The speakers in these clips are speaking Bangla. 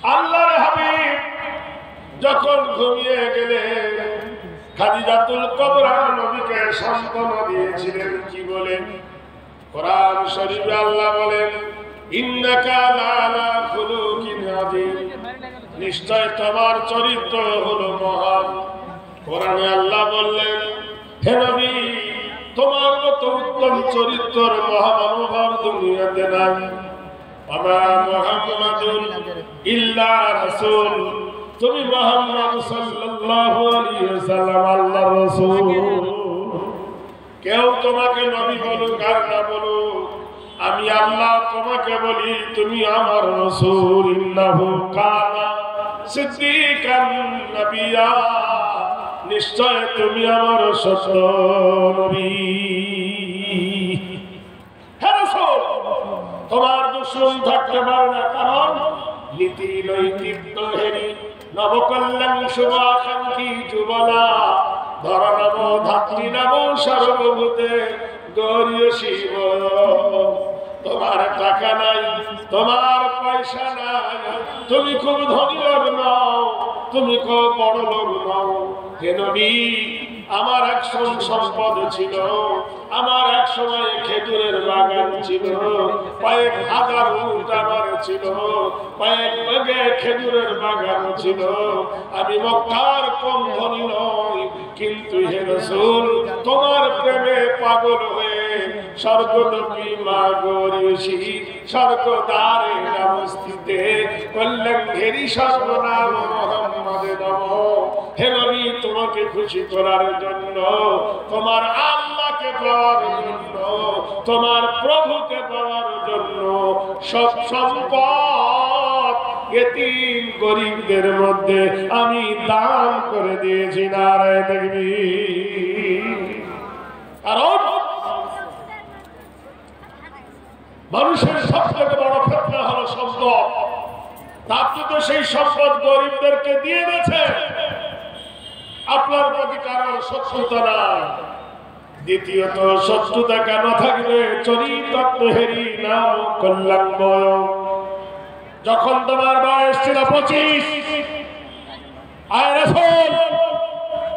আল্লাহর হাবিব যখন ঘুমিয়ে গেলেন, খাদিজাতুল কুবরা নবীকে সান্ত্বনা দিয়েছিলেন কি বলেন? কোরআন শরীফে আল্লাহ বলেন, ইন্নাকা লাআলা খুলুকিন আযীম, নিশ্চয় তোমার চরিত্র হলো মহান। কোরআনে আল্লাহ বললেন, হে নবী, তোমার মতো উত্তম চরিত্রের মহামানব দুনিয়াতে নাই। আমা মুহাম্মাদুন ইল্লা রাসূল, তুমি মুহাম্মদ সাল্লাল্লাহু আলাইহি ওয়াসাল্লাম আল্লাহর রাসূল। কেউ তোমাকে নবী বলুক আর না বলুক, আমি আল্লাহ তোমাকে বলি তুমি আমার রাসূল। ইন্নাহু কানা সিদ্দীকান নবিয়্যা, নিশ্চয় তুমি আমার সত্য নবী। হে রাসূল, তোমার দুশমন থাকতে পারে না, কারণ নীতি নৈতিক হেরি নবকল্যাণ শুভাকাঙ্ক্ষী যুবনা, ধর নব ধাত্রী নব সর্বভূতে গৌরীয় শিব। তোমার টাকা নাই, তোমার পয়সা নাই, তুমি খুব ধনী লোক নও, তুমি খুব বড় লোক নও। হে নবী, আমার এক সম্পদ ছিল, আমার এক সময় খেজুরের বাগান ছিল, কয়েক হাজার উট আমার ছিল, কয়েক বাগে খেজুরের বাগান ছিল। আমি মক্কার কম ধনী নই, কিন্তু হে রাসূল, তোমার প্রেমে পাগল হয়ে স্বর্গলোকী মা গৌরীশী স্বর্গদ্বারে নমস্তিতে কল্যাণঘেরি সর্বনাম মুহাম্মদে নমঃ। হে নবী, তোমাকে খুশি করার জন্য, তোমার আল্লাহকে পাওয়ার জন্য, তোমার প্রভুকে পাওয়ার জন্য সব সম্পদ এতিম গরিবদের মধ্যে আমি দান করে দিয়েছি। নারায়ে তাকবীর। কারণ মানুষের সবথেকে বড় ফিতনা হলো সম্পদ। আপনি তো সেই সম্পদ গরিবদেরকে দিয়ে গেছে, আপনার প্রতি কারোর শত্রুতা নাই। দ্বিতীয়ত, শত্রুতা কেন থাকবে? চরিত্র হেরি নাম কল্যাণময়। যখন তোমার বয়স ছিল 25, আয় রাসূল,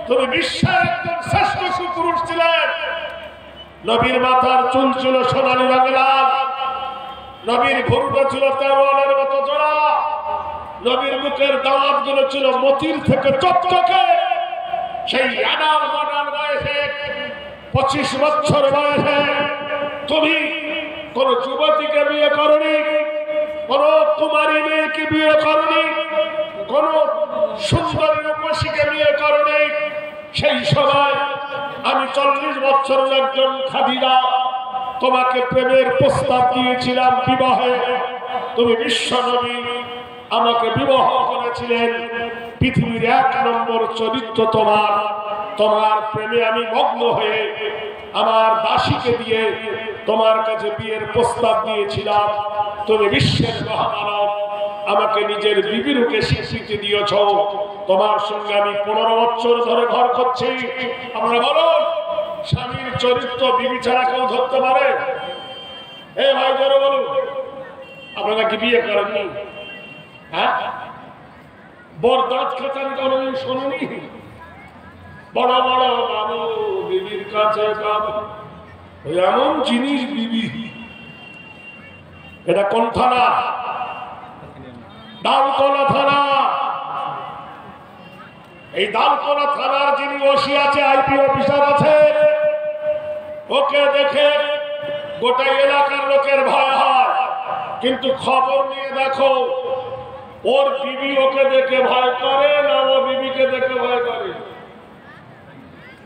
তুমি বিশ্বের একজন শ্রেষ্ঠ সুপুরুষ ছিলেন। নবীর মাথার চুল ছিল সোনালী রঙের লাল, নবীর ভুরুটা ছিল তরোয়ালের মতো জোড়া, নবীর মুখের দাঁতগুলো ছিল মতির থেকে চকচকে। সেই আনার মডার বয়সে, 25 বছর বয়সে তুমি কোন যুবতীকে বিয়ে করনি, কোন কুমারী মেয়েকে বিয়ে করনি, কোন সুন্দরী রূপসীকে বিয়ে করনি। সেই সময় আমি 40 বছরের একজন খাদিজা তোমাকে প্রেমের প্রস্তাব দিয়েছিলাম বিবাহে। তুমি বিশ্ব নবী, আমাকে বিবাহ করেছিলেন। পৃথিবীর 1 নম্বর চরিত্র তোমার। তোমার প্রেমে আমি মগ্ন হয়ে আমার দাসীকে দিয়ে তোমার কাছে বিয়ের প্রস্তাব দিয়েছিলাম। তুমি বিশ্বের মহামানব, আমাকে নিজের বিবিরূপে স্বীকৃতি দিয়েছ। তোমার সঙ্গে আমি 15 বছর ধরে ঘর করছি। আমরা বলুন, স্বামীর চরিত্র বিবি ছাড়া কেউ ধরতে পারে? এ ভাই জোরে বলুন, আপনারা কি বিয়ে করেননি? হ্যাঁ, বর দাঁত খেতেন কোনদিন শোনেনি? বড় বড় বাবু বিবির কাছে কাবু, ওই এমন জিনিস বিবি। এটা কোন থানা? ডালতলা থানা। এই ডালতলা থানার যিনি ওসি আছে, আইপি অফিসার আছে, ওকে দেখে গোটা এলাকার লোকের ভয় হয়। কিন্তু খবর নিয়ে দেখো, ওর বিবি ওকে দেখে ভয় করে না ও বিবিকে দেখে ভয় করে?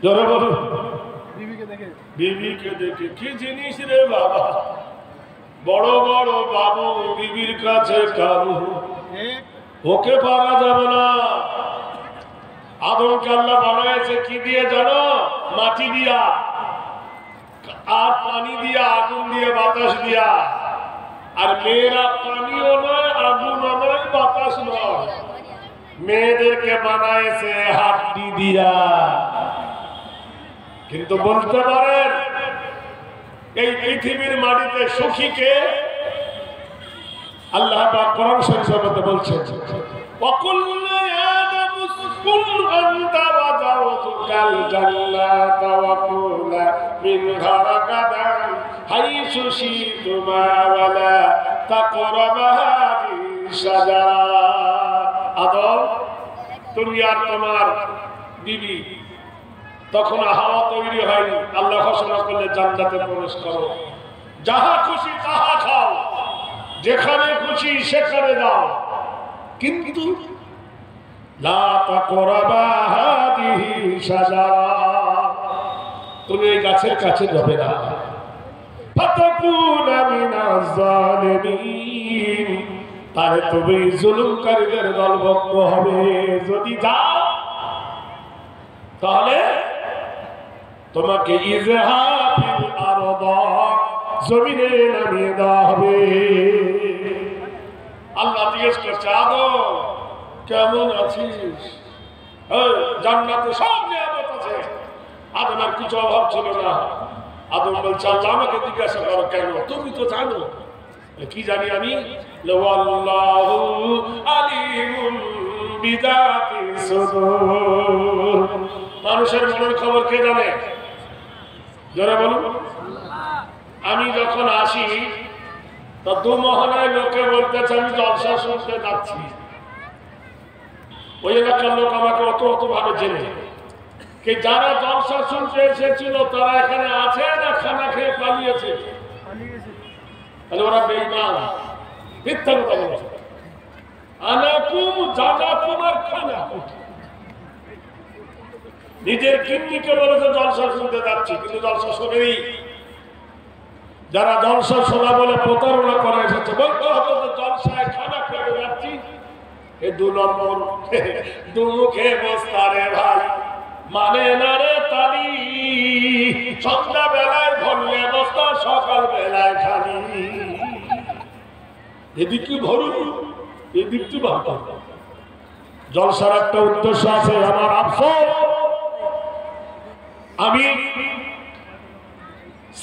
জোরে বলুন। বিবিকে দেখে। কি জিনিস রে বাবা! বড় বড় বাবু বিবির কাছে কাবু, ওকে পারা যাবে না। আদমকে আল্লাহ বানাইছে কি দিয়ে জানো? মাটি দিয়া, আর পানি দিয়া, আগুন দিয়ে, বাতাস দিয়া। আর মেয়েরা পানিও নয়, আগুনও নয়, বাতাস নয়, মেয়েদেরকে বানাইছে হাড্ডি দিয়া। কিন্তু বলতে পারেন এই পৃথিবীর মাটিতে সুখীকে আল্লাহ পাক কোরআন শরীফের মধ্যে বলছেন ওয়াকুল্না ইয়া আদামু উসকুন আনতা ওয়া যাওজুকাল জান্নাতা ওয়া কুলা মিনহা রাগাদান হাইসু শিতুমা ওয়ালা তাকরাবা হাযিহি শাজারা। আদম, তুমি আর তোমার বিবি তখন হাওয়া তৈরি হয়নি, আল্লাহ ঘোষণা করলে জান্নাতে প্রবেশ করো, যাহা খুশি তাহা খাও, যেখানে খুশি সেখানে যাও, কিন্তু লা তাকরাবা হাযিহি শাজারা, তুমি এই গাছের কাছে যাবে না, ফাতাকুনা মিনাজ জালিমিন, তাহলে তুমি জুলুমকারীদের দলভুক্ত হবে। যদি যাও তাহলে তোমাকে ইজহাফিল আরদ, জমিনে নামিয়ে দেওয়া হবে। আল্লাহ জিজ্ঞেস করছে আদম কেমন আছিস? জান্নাতে সব নিয়ামত আছে, আদমের কিছু অভাব ছিল না। আদম বলছে আল্লাহ আমাকে জিজ্ঞাসা করো কেন, তুমি তো জানো। কি জানি আমি? আল্লাহু আলিমুন বিযাতিস সুদূর, মানুষের মনের খবর কে জানে? জোরে বলুন। আমি যখন আসি তো দু মহলায় লোকে বলতেছে আমি জলসা শুনতে যাচ্ছি, ওই এলাকার লোক আমাকে অত অত ভাবে জেনে। কি যারা জলসা শুনতে এসেছিল তারা এখানে আছে না খানা খেয়ে পালিয়েছে? তাহলে ওরা বেঈমান, মিথ্যা কথা বলছে। আনাকুম জানাকুম আর খানা, নিজের কিডনিকে বলেছে জলসা শুনতে যাচ্ছি, কিন্তু জলসা শোনেনি। যারা জলসা শোনা বলে প্রতারণা করে এসেছে, বলতে হতো যে জলসায় খানা খেতে যাচ্ছি। এ দু নম্বর দুমুখে বস্তা রে ভাই, মানে না রে তালি, সন্ধ্যা বেলায় ভরলে বস্তা, সকাল বেলায় খালি। এদিকে ভরু এদিকটি ভাবতে। জলসার একটা উদ্দেশ্য আছে। আমার আফসোস, আমি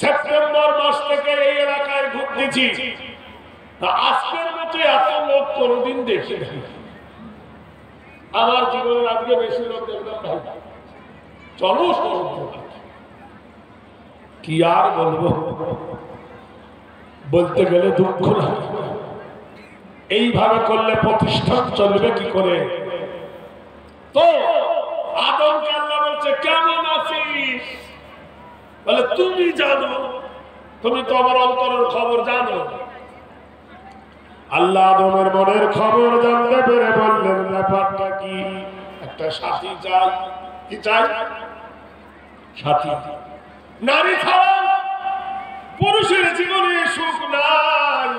সেপ্টেম্বর মাস থেকে এই এলাকায় ঘুরতেছি, আজকের মতো এত লোক কোনদিন দেখি নাই। আমার জীবনের আজকে বেশি লোক দেখলাম ভাই। চলো কি আর বলবো, বলতে গেলে দুঃখ লাগে। এইভাবে করলে প্রতিষ্ঠান চলবে কি করে? তো আদমকে আল্লাহ বলছে কেমন আছিস? বলে তুমি জানো, তুমি তো আমার অন্তরের খবর জানো। আল্লাহ আদমের মনের খবর জানতে পেরে বললেন ব্যাপারটা কি? একটা সাথী চাই। কি চাই? সাথী। নারী ছাড়া পুরুষের জীবনে সুখ নাই,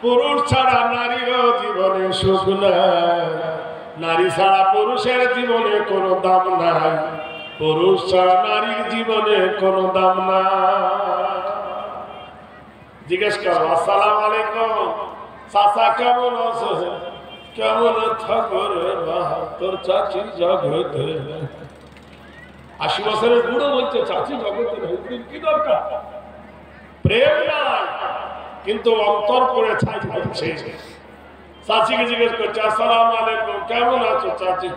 পুরুষ ছাড়া নারীরও জীবনে সুখ নাই, নারী ছাড়া পুরুষের জীবনে কোনো দাম নাই, পুরুষ ছাড়া নারীর জীবনে কোনো দাম নাই। জিজ্ঞেস করো আসসালামু আলাইকুম চাচা কেমন আছো? কেমন থাকো রে বাবা, তোর চাচি জগতে। 80 বছরের বুড়ো বলছে চাচি জগতে কি দরকার? প্রেম নাই, কিন্তু অন্তর করে ছাই হচ্ছে। চাচিকে জিজ্ঞেস করছে আসসালামু আলাইকুম কেমন আছো চাচি?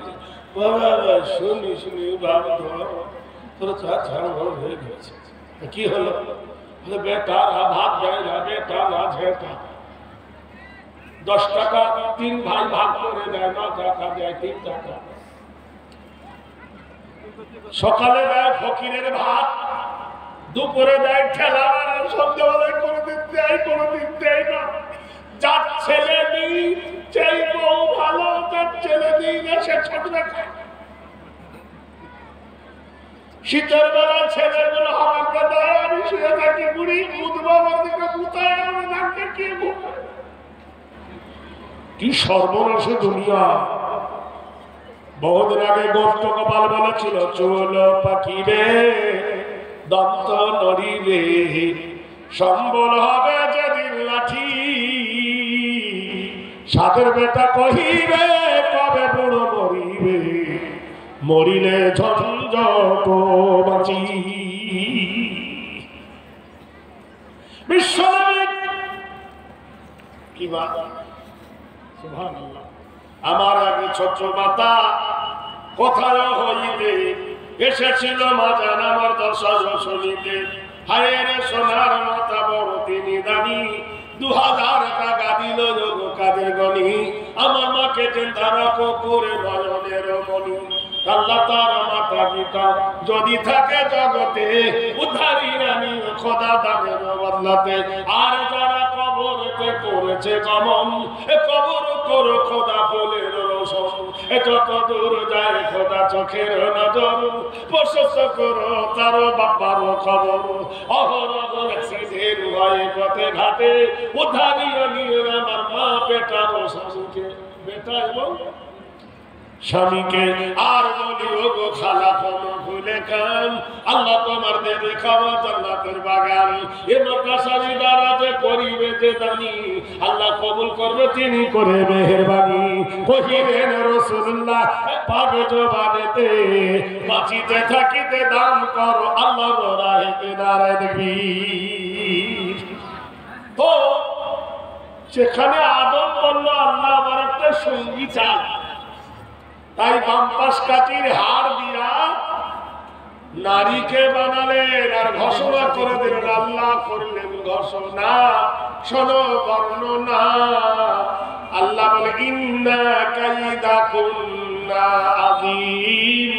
বাবা শুনি শুনি বাবা তোর চাচা হয়ে গেছে। কি হলো? বেটা ভাত দেয় না, বেটা না ঝেটা। 10 টাকা 3 ভাই ভাগ করে দেয়, 9 টাকা দেয় 3 টাকা। সকালে দেয় ফকিরের ভাত, দুপুরে দেয় ঠেলা, সন্ধ্যাবেলায় কোনোদিন দেয় কোনোদিন দেয় না। যার ছেলে নেই সেই বউ ভালো, যার ছেলে নেই না সে ছোট দেখা। শীতের বেলা ছেলেগুলো আমাকে দেয়, আমি শুয়ে থাকি বুড়ি মুদবাবার দিকে মুতায় আমার নামকে কে ঘুমায়। কি সর্বনাশে দুনিয়া। বহুদিন আগে গোষ্ঠ কপাল বলেছিল চুল পাখিবে দন্ত নড়িবে, সম্বল হবে যেদিন লাঠি। সাধের বেটা কহিবে কবে বুড়ো মরিবে, মরিলে ঝঞ্ঝট বাঁচি। বিশ্বনবী কি মা সুবহানাল্লাহ। আমার আগে ছোট মাতা কোথায় হইতে এসেছিল মা জান আমার দশা শুনিতে, হায় রে সোনার মাতা বড় তিনি দানি, 2000 টাকা দিল যোগ কাদের গনি, আমার মাকে চিন্তা রাখো করে নয়নের মনি। আল্লাহ তার মাতা পিতা যদি থাকে জগতে, উদ্ধারি রানী খোদা দানের বদলাতে, আর যারা কবরতে করেছে গমন, কবর করো খোদা ফুলের রোশন, যত দূর যায় খোদা চোখের নজর, প্রশস্ত করো তার বাবার খবর, অহরহ অ্যাক্সিডেন্ট হয় পথে ঘাটে, উদ্ধারি রানী আমার মা বেটার স্বামীকে, বেটা এবং স্বামীকে। আর বলি ও গো খালা কোনো ভুলে খান, আল্লাহ তোমার দেবে খাওয়া জান্নাতের বাগান, এ মাদ্রাসারি দ্বারা যে করিবে যে দানি, আল্লাহ কবুল করবে তিনি করে মেহেরবানি। কহিলেন রাসূলুল্লাহ পাক জবানেতে, বাঁচিতে থাকিতে দান করো আল্লাহর রাহে দাঁড়ায় দেখবি। তো সেখানে আদম বলল আল্লাহ আমার একটা সঙ্গী চাই, তাই বাম্পাস কাঠির হাড় দিয়া নারীকে বানালেন আর ঘোষণা করে দিলেন। আল্লাহ করলেন ঘোষণা, শোনো বর্ণনা। আল্লাহ বলে ইন্না কাইদাকুন্না আযীম,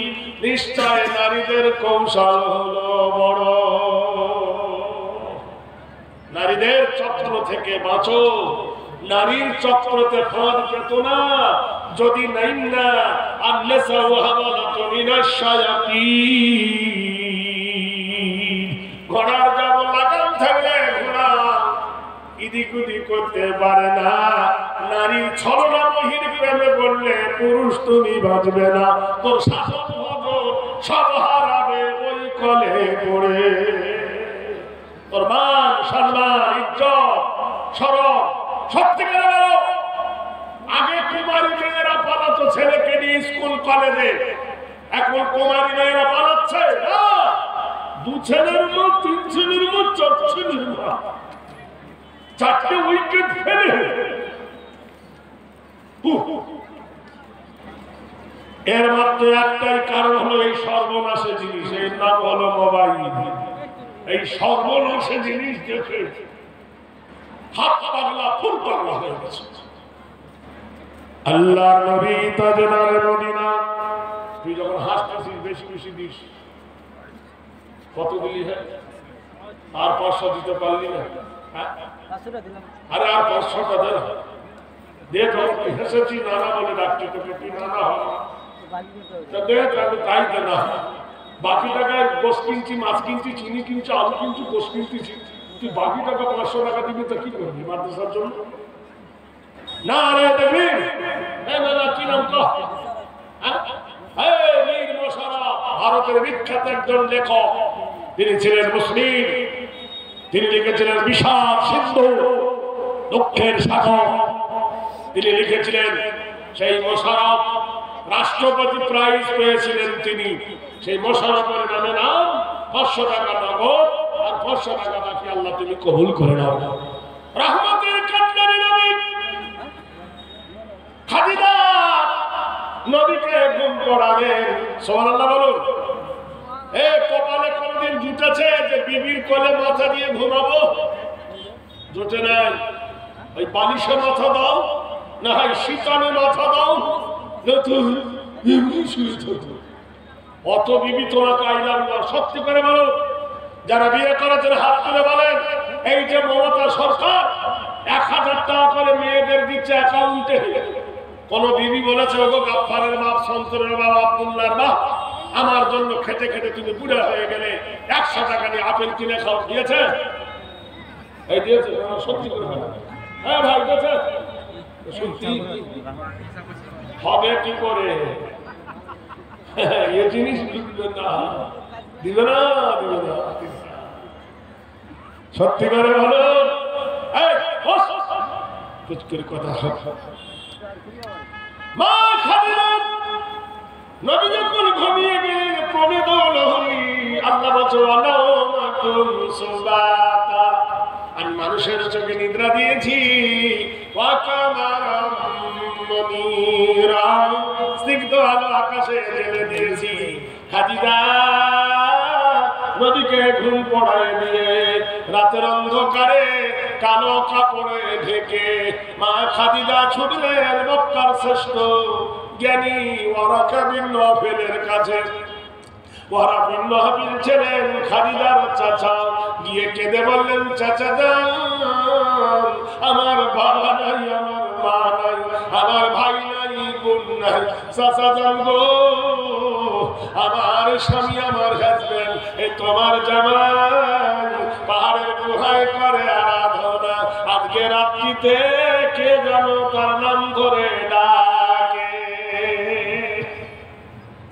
নিশ্চয় নারীদের কৌশল হলো বড়। নারীদের চক্র থেকে বাঁচো, নারীর চক্রতে ফাঁদ পেত না। যদি নাই না আল্লাহ ঘোড়ার যাব লাগাম থাকলে ঘোড়া ইদিক উদিক করতে পারে না। নারী ছলনা মহির প্রেমে বললে পুরুষ তুমি বাঁচবে না, তোর শাসন ভজন সব হারাবে ওই কলে পড়ে। তোর মান সম্মান ইজ্জত শরম সত্যিকারে বলো। আগে কুমারী মেয়েরা পালাতো ছেলেকে নিয়ে স্কুল কলেজে, এখন কুমারী মেয়েরা পালাচ্ছে না। 2 ছেলের মা, 3 ছেলের মা, 4 ছেলের মা, 4টে উইকেট ফেলে। এর মাত্র একটাই কারণ হলো এই সর্বনাশে জিনিস, এর নাম হলো মোবাইল। এই সর্বনাশে জিনিস দেখে হাত পাগলা ফুল পাগলা হয়ে গেছে। আল্লাহর নবী তাজদারে মদিনা, তুই যখন হাসতেছিস বেশি বেশি দিস। কত দিলি? হ্যাঁ, আর 500 দিতে পারলি না? আরে আর 500টা দে না, দে। যখন তুই হেসেছি নানা বলে ডাকছি তোকে, তুই নানা হবে দে, তাই দে না। বাকি টাকায় গোস কিনছি, মাছ কিনছি, চিনি কিনছি, আলু কিনছি, গোস কিনতেছি, তুই বাকি টাকা 500 টাকা দিবি তো কি করবি মাদ্রাসার জন্য? না রে দেখবি কি নাম মীর মোশাররফ, ভারতের বিখ্যাত একজন লেখক। তিনি ছিলেন মুসলিম, তিনি লিখেছিলেন বিষাদ সিন্ধু, দুঃখের সাগর। তিনি লিখেছিলেন সেই মোশাররফ রাষ্ট্রপতি প্রাইজ পেয়েছিলেন তিনি। সেই মোশাররফের নামে নাম 500 টাকা নগদ আর 500 টাকা বাকি আল্লাহ তুমি কবুল করে নাও। রহমতের কান্ডারি নবী খাদিজা নবীকে ঘুম পড়ালেন। সুবহানাল্লাহ বলুন। কপালে কোনদিন জুটেছে যে বিবির কোলে মাথা দিয়ে ঘুমাবো? জুটে নাই। ওই বালিশে মাথা দাও, না হয় শীতানে মাথা দাও, এমনি শুয়ে থাকো। অত বিবি তোমাকে আইলাম না। সত্যি করে বলো, যারা বিয়ে করেছেন হাত তুলে বলেন। এই যে মমতা সরকার 1000 টাকা করে মেয়েদের দিচ্ছে অ্যাকাউন্টে, কোন বিবি বলেছে ওগো গাফফারের বাপ, সন্তরের বাপ, আব্দুল্লাহর বাপ, আমার জন্য খেটে খেটে তুমি বুড়া হয়ে গেলে 100 টাকা নিয়ে আপেল কিনে খাও? দিয়েছে? এই দিয়েছে? সত্যি করে হ্যাঁ ভাই দিয়েছে। সত্যি হবে কি করে? এই জিনিস দিবে না, দিবে না, দিবে না। সত্যি করে বলো। কথা মা খাদিজা নবী যখন ঘুমিয়ে গেলেন, প্রণীত লহরী আল্লাহ বলছে আমি মানুষের চোখে নিদ্রা দিয়েছি, ওয়া কামারাম মুনীরা, স্নিগ্ধ আলো আকাশে জ্বেলে দিয়েছি। খাদিজা নবীকে ঘুম পড়ায় দিয়ে রাতের অন্ধকারে কালো কাপড়ে ঢেকে মা খাদিজা ছুটলেন মক্কার শ্রেষ্ঠ জ্ঞানী ওয়ারাকা বিন নওফেলের কাছে। ওয়ারাকা বিন নওফেল ছিলেন খাদিজার চাচা। গিয়ে কেঁদে বললেন, চাচা যান, আমার বাবা নাই, আমার মা নাই, আমার ভাই নাই, বোন নাই। চাচা যান গো, আমার স্বামী, আমার হাজবেন্ড, এই তোমার জামাই পাহাড়ের গুহায় করে আরাধনা। আজকে রাত্রিতে কে যেন তার নাম ধরে ডাকে।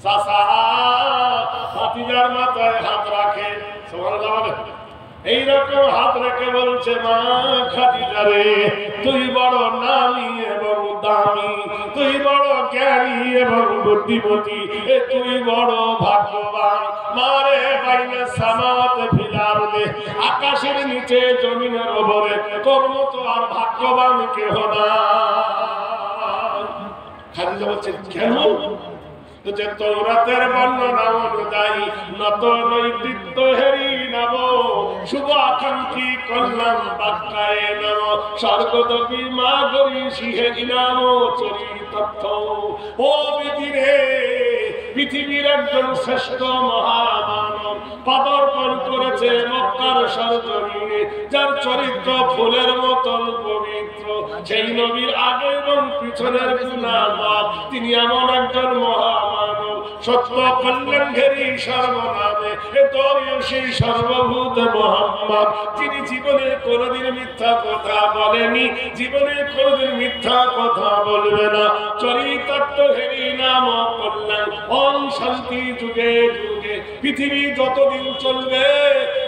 চাচা ভাতিজার মাথায় হাত রাখে, সুবহানাল্লাহ, এইরকম হাত রেখে বলছে, মা খাদিজা রে, তুই বড় নামী এবং দামি, তুই বড় জ্ঞানী এবং বুদ্ধিমতী, তুই বড় ভাগ্যবান। মারে বাইনে সামাতে ফিলার দে, আকাশের নিচে জমিনের উপরে তোর মতো আর ভাগ্যবান কেহ না। খাদিজা বলছে, কেন? যে তৌরাতের বর্ণনা অনুযায়ী নত নৈতিত্য হেরি নব, শুভ আকাঙ্ক্ষী কল্যাণ বাক্যায় নব, স্বর্গদপি মা গরি সিহেরি নাম চরিতর্থ। ও বিধিরে, পৃথিবীর একজন শ্রেষ্ঠ মহামানব পদার্পণ করেছে মক্কার সরজমিনে, যার চরিত্র ফুলের মতন পবিত্র। সেই নবীর আগে এবং পিছনের গুনাহ মাফ। তিনি এমন একজন মহামানব, সত্য কল্যাণঘেরি সর্বনামে সেই সর্বভূত মোহাম্মদ, যিনি জীবনে কোনদিন মিথ্যা কথা বলেনি, জীবনে কোনদিন মিথ্যা কথা বলবে না। চরিতার্থ হেরি নাম কল্যাণ ওম শান্তি যুগে যুগে। পৃথিবী যতদিন চলবে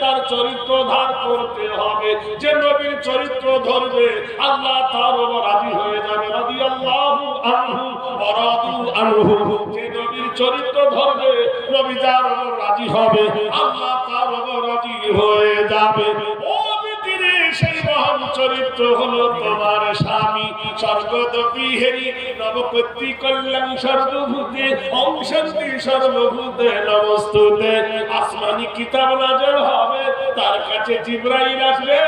তার চরিত্র ধার করতে হবে। যে নবীর চরিত্র ধরবে আল্লাহ তার উপর রাজি হয়ে যাবে। রাদিয়াল্লাহু আনহু ওয়া রাদু আনহু। যে নবীর চরিত্র ধরবে নবী যার উপর রাজি হবে আল্লাহ তার উপর রাজি হয়ে যাবে। ও বিতিরে, সেই মহান চরিত্র হলো তোমার স্বামী। স্বর্গদপি হেরি নবকর্তৃ কল্যাণ সর্বভূতে ওম শান্তি সর্বভূতে নমস্তুতে। আসমানি কিতাব নাযিল হবে, তার কাছে জিবরাইল আসবে।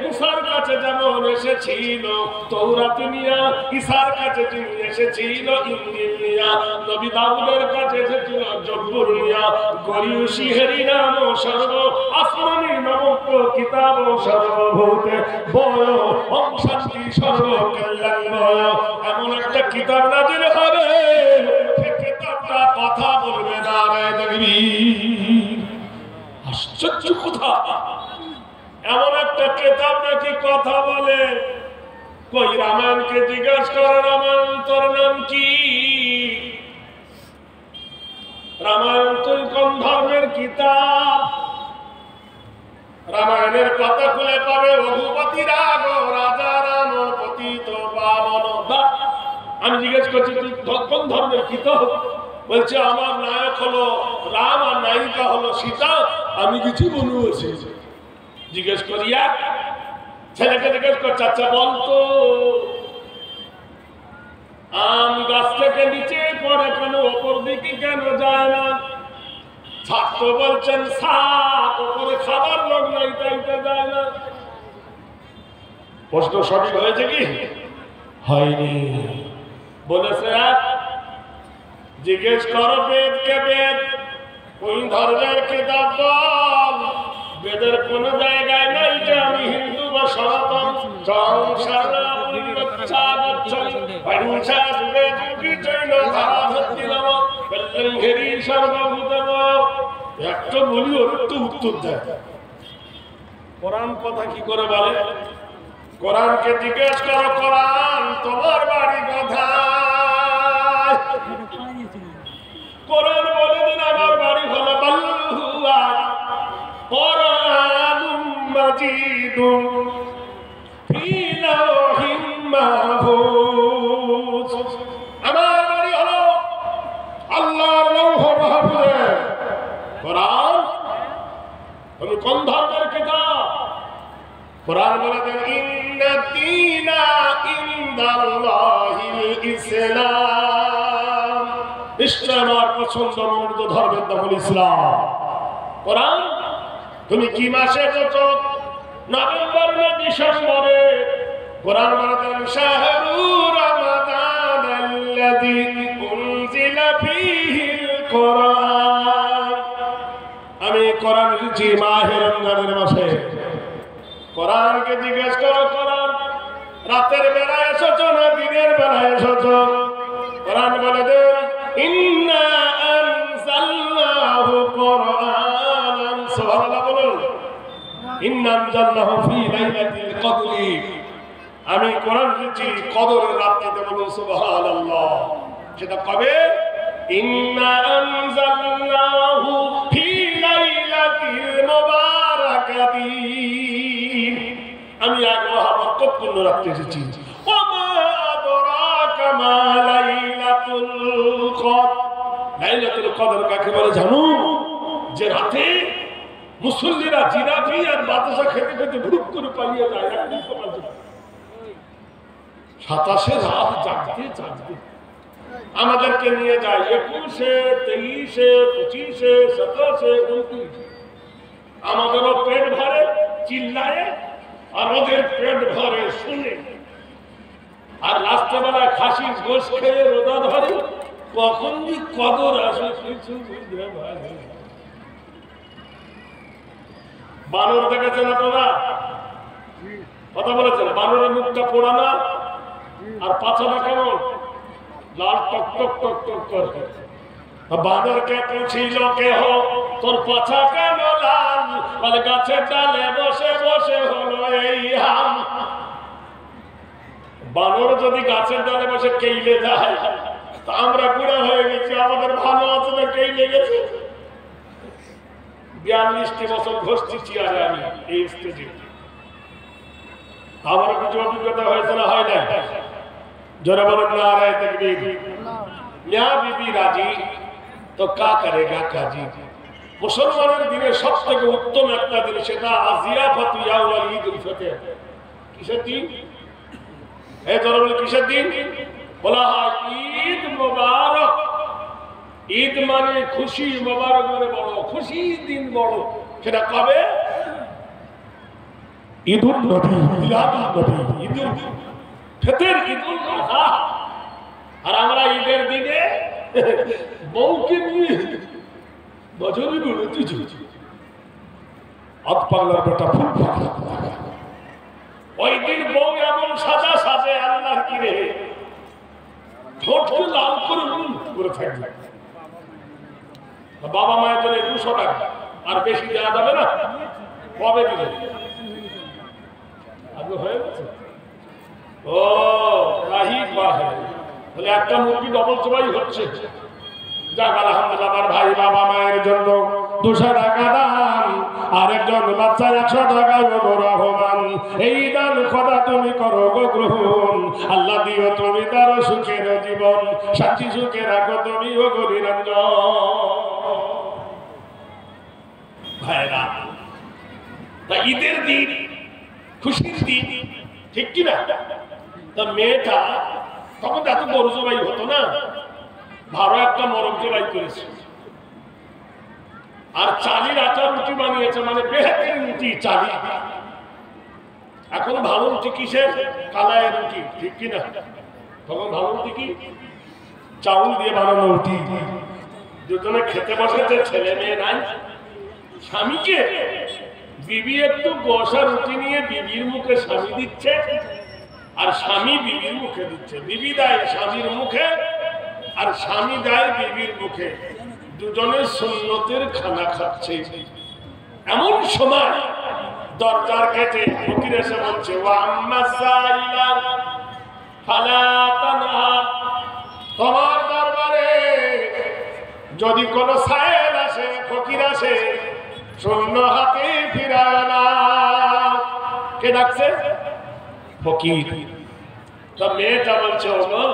মুসার কাছে যেমন এসেছিল তৌরাত নিয়া, ঈসার কাছে যিনি এসেছিল ইনজিল নিয়া, নবী দাউদের কাছে এসেছিল জব্বুর নিয়া। গরিয়সী হেরি নাম সর্ব আসমানি নবক কিতাব সর্বভূতে বয় ওম শান্তি সর্বকল্যাণ বয়। এমন একটা কিতাব নাযিল হবে, সে কিতাবটা কথা বলবে না। রে তাকবীর! আশ্চর্য কথা, এমন একটা কিতাব নাকি কথা বলে। কই রামায়ণকে জিজ্ঞাসা করে, রামায়ণ তোর নাম কি? রামায়ণ তুই কোন ধর্মের কিতাব? রামায়ণের কথা খুলে পাবে রঘুপতি রাগ রাজা রাম পতিত পাবন। আমি জিজ্ঞেস করছি, তুই কোন ধর্মের কিতাব? বলছে, আমার নায়ক হলো রাম আর নায়িকা হলো সীতা। আমি কিছু বলছি। জিজ্ঞেস করি, ছেলেকে জিজ্ঞেস কর, চাচা বলতো আম গাছ থেকে নিচে পড়ে কেন, ওপর দিকে কেন যায় না? ছাত্র বলছেন, সাপ ওপরে খাবার লোক নাই তাইতে যায় না। প্রশ্ন সঠিক হয়েছে কি হয়নি? বলেছে, জিজ্ঞেস করো বেদকে, বেদ কোন ধর্মের কিতাব বল। বেদের কোন জায়গায় নাই যে আমি হিন্দু বা সনাতন একটা বলি ওর তো উত্তর দেয়। কোরআন কথা কি করে বলে? কোরআনকে জিজ্ঞেস করো, কোরআন তোমার বাড়ি কোথায়? কোরআন বলে দিন আমার বাড়ি হলো বাল্লুয়া কোরআনুম মাজিদুন ফি লাওহিম মাহফুজ। আমার বাড়ি হলো আল্লাহর লৌহ মাহফুজে। কোরআন তুমি কোন ধর্মের কিতাব? কোরআন বলে দেন, ইন্না দীনা ইনদাল্লাহিল ইসলাম। নিশ্চয় আমার পছন্দ মনোনীত ধর্মের নাম হল ইসলাম। কোরআন তুমি কি মাসে এসেছ? নভেম্বর না ডিসেম্বরে? কোরআন বলেন শাহরু রমাদান আল্লাযী উনজিলা ফীহিল কোরআন। আমি কোরআন লিখি মাহে রমজানের মাসে। কোরআনকে জিজ্ঞেস করো, কোরআন রাতের বেলায় এসেছো না দিনের বেলায় এসেছো? কোরআন বলে দেন ইন্না আনজালনাহু কুরআনান। সুবহানাল্লাহ বলুন। ইন্না আনজালনাহু ফী লাইলাতিল কদরি। আমি কোরআন লিখি কদরের রাতে। বলুন সুবহানাল্লাহ। সেটা কবে? ইন্না আনজালনাহু ফী লাইলাতিল মুবারাকাতি। আমি এক মহাবরকতপূর্ণ রাতে এসেছি। ওমা আদরাকা মা লাইলাতুল কদর। লাইলাতুল কদর কাকে বলে জানো? যে রাতে মুসল্লিরা জিলাপি আর বাতাসা খেতে খেতে ভুরুক করে পালিয়ে যায়। 27 রাত জাগতে জাগতে আমাদেরকে নিয়ে যায় 21, 23, 25, 27, 29। আমাদেরও পেট ভরে চিল্লায় আর ওদের পেট ভরে শুনে। আর রাত্রেবেলায় খাসির গোশ খেয়ে রোজা ধরে। কখন যে কদর আসে কিছু বুঝতে পারে। বানর দেখেছেন আপনারা? কথা বলেছেন। বানরের মুখটা পোড়ানো আর পাছাটা কেমন লাল টক টক টক টক করে। বানরকে পুছিল কেহ তোর পাছা কেন লাল? বলে গাছের ডালে বসে বসে হলো এই হাল। বানর যদি গাছের ডালে বসে কেইলে যায়, তা আমরা বুড়া হয়ে গেছি, আমাদের ভালো আছে না কেইলে গেছে? 42টি বছর ঘষছি চেয়ারে আমি এই স্টেজে। আমার কিছু অভিজ্ঞতা হয়েছে না? হয় না? যারা বলেন নারায়ে তাকবীর। মিয়া বিবি রাজি তো কা করেগা কাজী। মুসলমানের দিনে সব থেকে উত্তম একটা দিন, সেটা জিয়াফাতু ইয়াউল ঈদুল ফিতর। কিসের দিন? এই যারা বলে কিসের দিন? বলা হয় ঈদ মোবারক। ঈদ মানে খুশি, মোবারক মানে বড়, খুশির দিন বড়। সেটা কবে? ঈদুল নবী, মিলাদুন নবী, ঈদুল ফিতর, ঈদুল আযহা। আর আমরা ঈদের দিনে বউকে নিয়ে বছরে বেরোতে চলছি। আত পাগলার বেটা ফুল ফাঁকা। ওই দিন বউ এমন সাজা সাজে, আল্লাহর কি রে, ঠোঁটকে লাল করে থাকবে। বাবা মায়ের জন্য 200 টাকা আর বেশি দেওয়া যাবে না। কবে দিবে? আগে হয়ে গেছে। ও রাহি বাহে বলে একটা মুরগি ডবল জবাই হচ্ছে। যাক আলহামদুলিল্লাহ। আমার ভাই বাবা মায়ের জন্য 200 টাকা দান, আরেকজন বাচ্চা 100 টাকা গো রহমান। এই দান খোদা তুমি করো গো গ্রহণ। আল্লাহ দিও তুমি তার সুখের জীবন, শান্তি সুখে রাখো তুমি ও গো নিরঞ্জন। ভাইরা, তা ঈদের দিন, খুশির দিন, ঠিক কিনা? তা মেয়েটা তখন এত বড় জবাই হতো না, ভালো একটা মরক জবাই করেছে। আর চালির আচার রুটি বানিয়েছে, মানে বেহাতের রুটি চালি। এখন ভালো রুটি কিসের? কালায়ের রুটি, ঠিক কিনা? তখন ভালো রুটি কি? চাউল দিয়ে বানানো রুটি। দুজনে খেতে বসেছে, ছেলে মেয়ে নাই। স্বামীকে বিবি একটু বসা রুটি নিয়ে বিবির মুখে স্বামী দিচ্ছে, আর স্বামী বিবির মুখে দিচ্ছে। বিবি দেয় স্বামীর মুখে, আর স্বামী দেয় বিবির মুখে। দুজনের সুন্নতের খানা খাচ্ছে। এমন সময় দরজার গেটে ফকির এসে বলছে, ওয়া আম্মা সাইলা ফালা তানহা। তোমার দরবারে যদি কোনো সায়েল আসে, ফকির আসে, শূন্য হাতে ফিরায় না। কে ডাকছে? ফকির। তা মেয়েটা বলছে, ওগো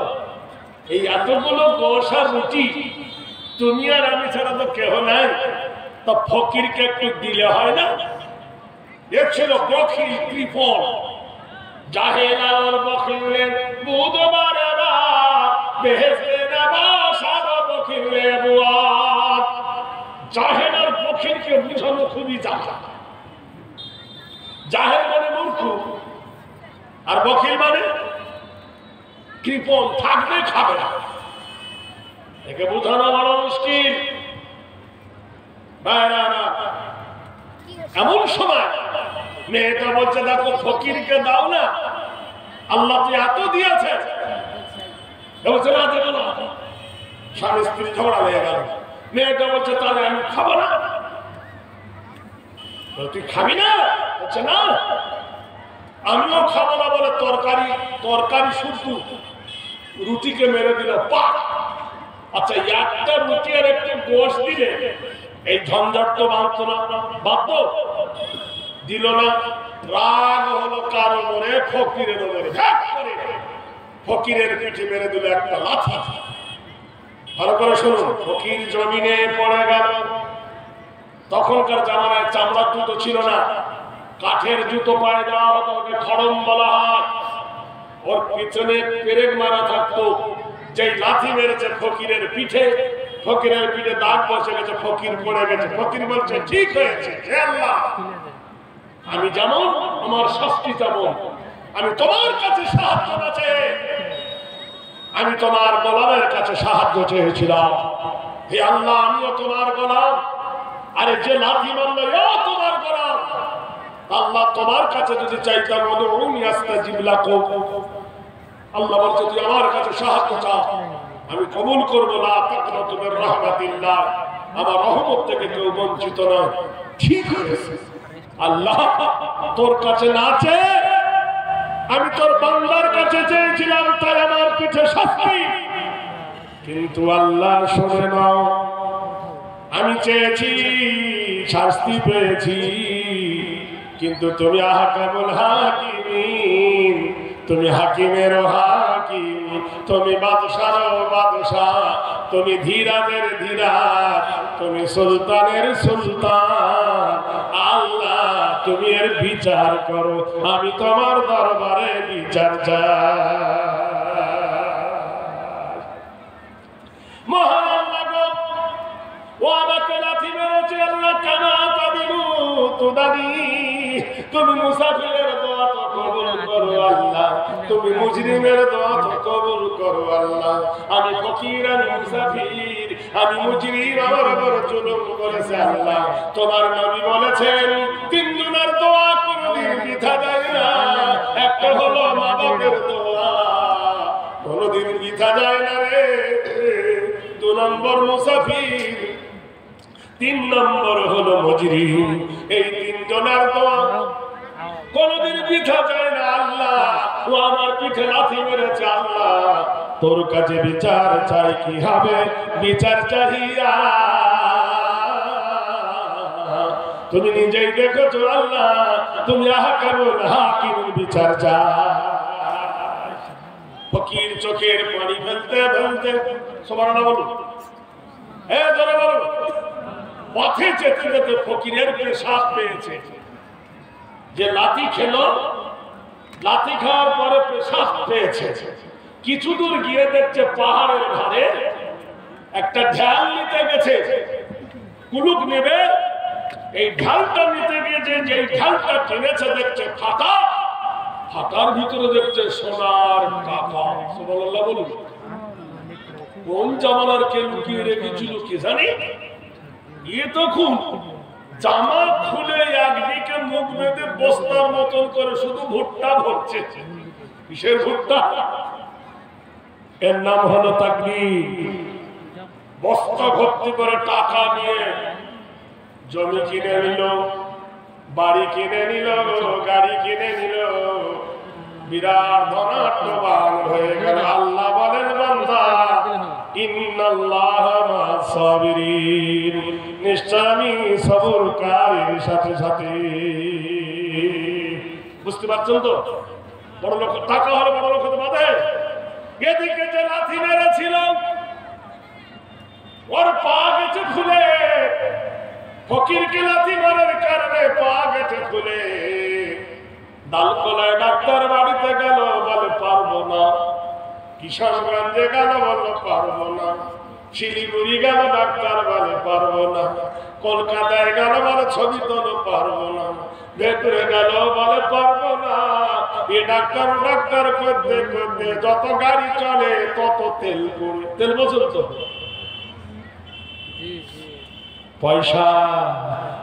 এই এতগুলো গোশ আর রুটি তুমি আর আমি ছাড়া তো কেহ নাই, তা ফকিরকে একটু দিলে হয় না? এ ছিল বখিল, কৃপণ। জাহেল আর বখিলের বুধবার বেহেশতে নেবা সাদ বখিলে বুয়াদ। জাহেল আর বখিলকে বুঝানো খুবই জানা। জাহেল মানে মূর্খ আর বখিল মানে কৃপণ, থাকবে খাবে না। একে বোঝানো বড় মুশকিল। এমন সময় মেয়েটা বলছে দেখো ফকিরকে দাও না, আল্লাহ তো এত দিয়েছে। বলছে না দেবো না। স্বামী স্ত্রী ঝগড়া লেগে গেল। মেয়েটা বলছে তাহলে আমি খাবো না। তুই খাবি না? বলছে না আমিও খাবো না বলে তরকারি শুদ্ধ রুটিকে মেরে দিল পা। আচ্ছা একটা রুটি আর একটু গোশ দিলে এই ঝঞ্ঝট তো বাঁধতো না, বাঁধতো দিল না। রাগ হলো কারো মনে, ফকিরের মনে। ফকিরের পিঠে মেরে দিল একটা লাথি। ভালো করে শুনুন, ফকির জমিনে পড়ে গেল। তখনকার জামানায় চামড়ার জুতো ছিল না, কাঠের জুতো পায়ে দেওয়া হতো, ওকে খড়ম বলা হয়। ওর পিছনে পেরেক মারা থাকতো। যেই লাথি মেরেছে ফকিরের পিঠে দাগ বসে গেছে, ফকির পড়ে গেছে। ফকির বলছে ঠিক হয়েছে, হে আল্লাহ আমি যেমন আমার শাস্তি তেমন, আমি তোমার কাছে সাহায্য আছে, আমি তোমার গোলামের কাছে সাহায্য চেয়েছিলাম। হে আল্লাহ আমিও তোমার গোলাম। আরে যে লাথি মারলো এও তোমার গোলাম। আল্লাহ তোমার কাছে যদি চাইতাম আল্লাহ বলছে তুই আমার কাছে সাহায্য চাও, আমি কবুল করবো না। তোমার রহমাতিল্লাহ, আমার রহমত থেকে কেউ বঞ্চিত নয়। ঠিক হয়েছে, আল্লাহ তোর কাছে না চেয়ে আমি তোর বান্দার কাছে চেয়েছিলাম, তাই আমার পিঠে শাস্তি। কিন্তু আল্লাহ শুনে নাও, আমি চেয়েছি শাস্তি পেয়েছি, কিন্তু তুমি আহকামুল হাকিমিন, তুমি হাকিমেরও হাকিম, তুমি বাদশারও বাদশাহ, তুমি ধীরাজের ধীরাজ, তুমি সুলতানের সুলতান। আল্লাহ তুমি এর বিচার করো, আমি তোমার দরবারে বিচার চাই। মহান আল্লাহ গো, ও আমাকে লাথি মেরেছে, আল্লাহ কানা তাদিলু তুদানি, তুমি মুসাফিরের দোয়া তো কবুল করো আল্লাহ, তুমি মুজরিমের দোয়া তো কবুল করো আল্লাহ। আমি ফকির, আমি মুসাফির, আমি মুজরিম, আমার উপর জুলুম করেছে আল্লাহ। তোমার নবী বলেছেন তিনজনের দোয়া কোনদিন বৃথা যায় না। একটা হলো মা বাবার দোয়া, কোনদিন বৃথা যায় না রে। 2 নম্বর মুসাফির, 3 নম্বর হলো মুজরিম। এই 3 জনের দোয়া কোনদিন বৃথা যায় না। আল্লাহ ও আমার পিঠে লাথি মেরেছে, আল্লাহ তোর কাছে বিচার চাই। কি হবে বিচার চাহিয়া? তুমি নিজেই দেখেছো আল্লাহ, তুমি আহকামুল হাকিমের বিচার চাই। ফকির চোখের পানি ফেলতে ফেলতে, সুবহানাল্লাহ বলুন, জোরে বলুন। পথে যেতে যেতে ফকিরের পেশাব পেয়েছে। যে লাথি খেলো, লাথি খাওয়ার পরে পেশাব পেয়েছে। কিছু দূর গিয়ে দেখছে পাহাড়ের ধারে একটা ঢাল নিতে গেছে, কুলুক নেবে। এই ঢালটা নিতে গিয়ে যে ঢালটা টেনেছে দেখছে ফাটা, ফাটার ভিতরে দেখছে সোনার টাকা। সুবহানাল্লাহ বলুন। কোন জামানার কে লুকিয়ে রেখেছিল কি জানি। তখন জামা খুলে একদিকে মুখ বেঁধে বস্তার মতন করে শুধু ভুট্টা ভরছে। কিসের ভুট্টা? এর নাম হলো তাকবীর। বস্তা ভর্তি করে টাকা নিয়ে জমি কিনে নিল, বাড়ি কিনে নিল, গাড়ি কিনে নিল, বিরাট ধনাঢ্যবান হয়ে গেল। আল্লাহ বলেন বান্দা ইন্নাল্লাহা মা'আস সাবিরিন, নিশ্চয় আমি সবরকারীর সাথে সাথে। বুঝতে পারছেন তো? বড় লোক টাকা হলে বড় লোক হতে বাধে। এদিকে যে লাথি মেরেছিল ওর পা গেছে খুলে, ফকিরকে লাথি মারার কারণে পা গেছে খুলে। দালকোলায় ডাক্তার বাড়িতে গেল, বলে পারবো না। কিশোরগঞ্জে গেল, বললো পারবো না। শিলিগুড়ি গেল, ডাক্তার বলে পারবো না। কলকাতায় গেল, বলে ছবি তোলো, পারবো না। ভেতরে গেল, বলে পারবো না। এ ডাক্তার ডাক্তার করতে করতে যত গাড়ি চলে তত তেল পড়ে। তেল বছর তো পয়সা,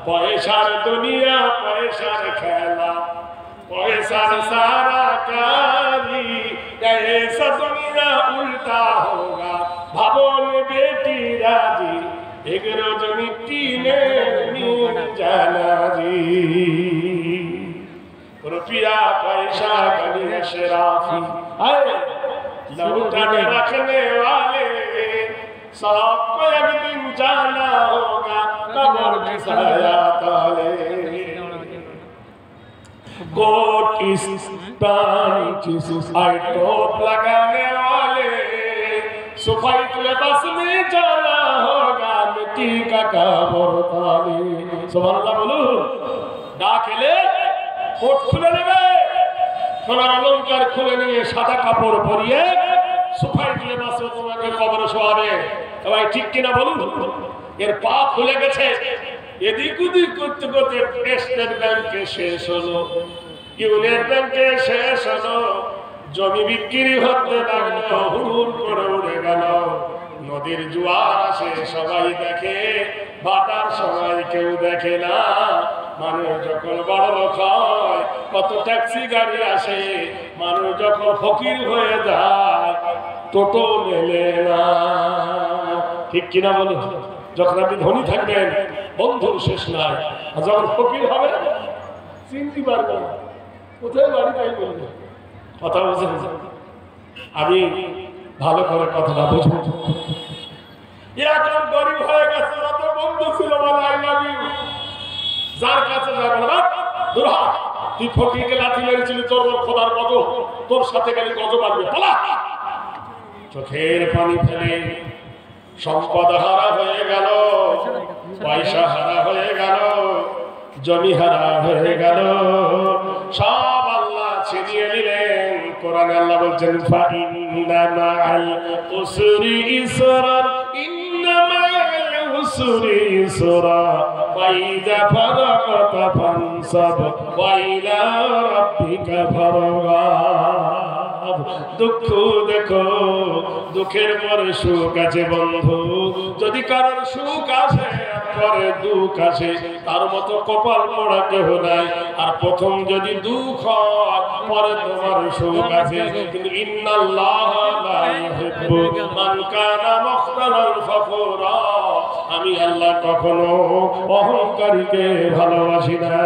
পয়সার দুনিয়া, পয়সার খেলা, পয়সার सारा कारी, ऐसा दुनिया उल्टा होगा, भावों में बेटी राजी, एक रोज मिट्टी में मिल जाना जी। रुपया पैसा गली शराफी, लौटाने रखने वाले सबको एक दिन जाना होगा, कब्र की साया तले। कोट इस टोप लगाने वाले सफाई लिबास में जाना होगा, मिट्टी का कब्र ताले। सुभान अल्लाह बोलो। डाक ले कोट खुले নেবে, সোনার অলংকার খুলে নিয়ে সাদা কাপড় পরিয়ে সফাই লিবাসে তোমাকে কবরে শোয়াবে। ভাই ঠিক কিনা বলুন? এর পা খুলে গেছে, এদিক ওদিক করতে করতে স্টেট ব্যাংকে শেষ হলো, ইউনিয়ন ব্যাংকে শেষ হলো, জমি বিক্রি হতে লাগলো, হুড় করে উড়ে গেল। নদীর জোয়ার আসে, সবাই দেখে, ভাটার সময় কেউ দেখে না। মানুষ যখন বড় লোক হয়, কত ট্যাক্সি গাড়ি আসে, মানুষ যখন ফকির হয়ে যায়, টোটো মেলে না। ঠিক কিনা বলো? যখন আপনি ধনী থাকবেন, বন্ধুর শেষ নাই, আর যখন ফকির হবে চিনতে পারবে না, কোথায় বাড়ি তাই বলবে। কথা বুঝে আমি ভালো করে কথাটা বুঝবো। এখন গরিব হয়ে গেছে, যত বন্ধু ছিল বলে আই লাভ ইউ, যার কাছে যাবে না দূর হ। তুই ফকিরকে লাথি মেরেছিলি, তোর খোদার গজ, তোর সাথে গেলে গজ বাড়বে, পালা। চোখের পানি ফেলে সম্পদ হারা হয়ে গেল, পয়সা হারা হয়ে গেল, জমি হারা হয়ে গেল, সব আল্লাহ ছিনিয়ে নিলেন। কোরআনে আল্লাহ বলছেন ফাইন্না মাআল উসরি ইসরা, ইন্না মাআল উসরি ইসরা, ফাইযা ফারাগতা ফানসাব, ওয়া ইলা রাব্বিকা ফারগাব। দুঃখ দেখো, দুঃখের পরে সুখ আছে বন্ধু। যদি কারোর সুখ আসে পরে দুঃখ আসে, তার মতো কপাল পড়া কেউ নাই। আর প্রথম যদি দুঃখ হয়, পরে তোমার সুখ আছে। কিন্তু ইন্নাল্লাহ লা ইউহিব্বু মান কানা মুখতালান ফখুরা, আমি আল্লাহ কখনো অহংকারীকে ভালোবাসি না।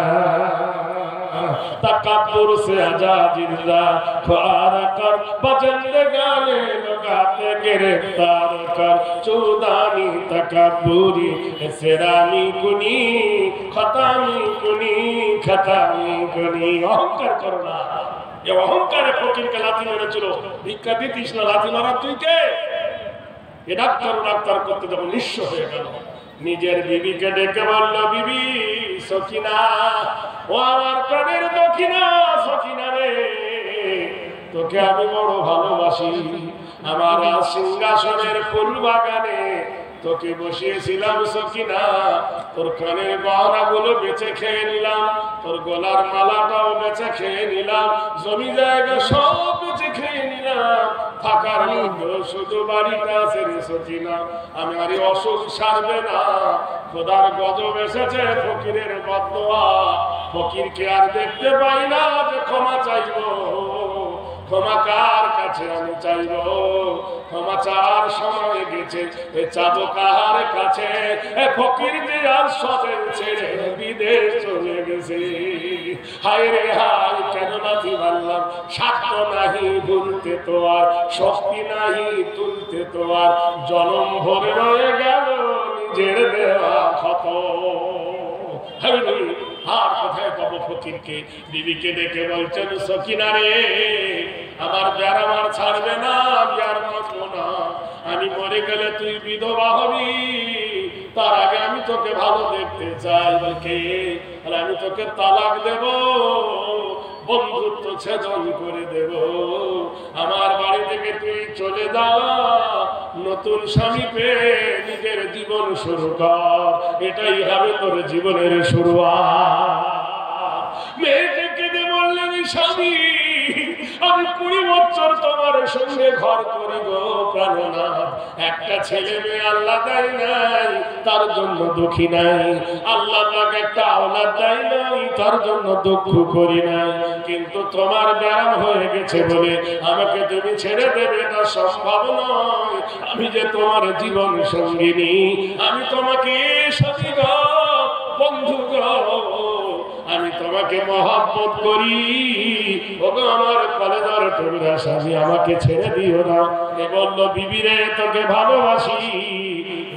तकब्बुर से आजाजिल्ला ख्वारा कर, बजंदगाने लगाते गिरफ्तार कर, चूदानी तकब्बुरी सेरानी कुनी, खतामी कुनी, खतामी कुनी। অহংকার করো না। এই অহংকারে ফকিরকে লাথি মেরেছিল, ভিক্ষা দিতিস না, লাথি মারা তুই কে? এ ডাক্তার ডাক্তার করতে যখন নিঃস্ব হয়ে গেল, নিজের বিবিকে ডেকে বলল, বিবি সকিনা, ও আমার প্রাণের দক্ষিণা, সকিনা রে, তোকে আমি বড় ভালোবাসি। আমার সিংহাসনের ফুল বাগানে তোকে বসিয়েছিলাম সকিনা, তোর কানের গহনাগুলো বেচে খেয়ে নিলাম, তোর গলার মালাটাও বেচে খেয়ে নিলাম, জমি জায়গা সব বেচে খেয়ে নিলাম, থাকার মধ্যে শুধু বাড়িটা ছেড়ে সকিনা। আমার এই অসুখ সারবে না, খোদার গজব এসেছে, ফকিরের বদদোয়া। ফকিরকে আর দেখতে পাই না যে ক্ষমা চাইব, ক্ষমা কার কাছে আমি চাইব? ক্ষমা চার সময় গেছে, চাবো কার কাছে? ফকির যে আর সবে ছেড়ে বিদেশ চলে গেছে। হায় রে হায়, কেন লাথি মারলাম? সাধ্য নাহি ভুলতে তো আর, শক্তি নাহি তুলতে তো আর, জনম ভরে রয়ে গেল নিজের দেওয়া ক্ষত। আর কোথায় পাবো ফকিরকে? বিবিকে ডেকে বলছেন, সকিনা রে, আমার বিয়ার আমার ছাড়বে না, বিয়ার মানবো না। আমি মরে গেলে তুই বিধবা হবি, তার আগে আমি তোকে ভালো দেখতে চাই। বলকে আমি তোকে তালাক দেব, বন্ধুত্ব ছেদন করে দেব। আমার বাড়ি থেকে তুই চলে যা, নতুন স্বামী পেয়ে নিজের জীবন শুরু কর, এটাই হবে তোর জীবনের শুরুয়াত। মেয়েকে কেঁদে বললেন, স্বামী আমি 20 বছর তোমার সঙ্গে ঘর করি গো প্রাণনাথ, একটা ছেলে মেয়ে আল্লাহ দেয় নাই, তার জন্য দুঃখী নাই। আল্লাহ পাক একটা আওলাদ দেয় নাই, তার জন্য দুঃখ করি নাই। কিন্তু তোমার ব্যায়াম হয়ে গেছে বলে আমাকে তুমি ছেড়ে দেবে, এটা সম্ভব নয়। আমি যে তোমার জীবন সঙ্গিনী, আমি তোমাকে সাথী গো, বন্ধু গো, আমি তোমাকে মহব্বত করি। ওগো আমার কলেজার টুকরা স্বামী, আমাকে ছেড়ে দিও না। এ বলল, বিবি রে তোকে ভালোবাসি,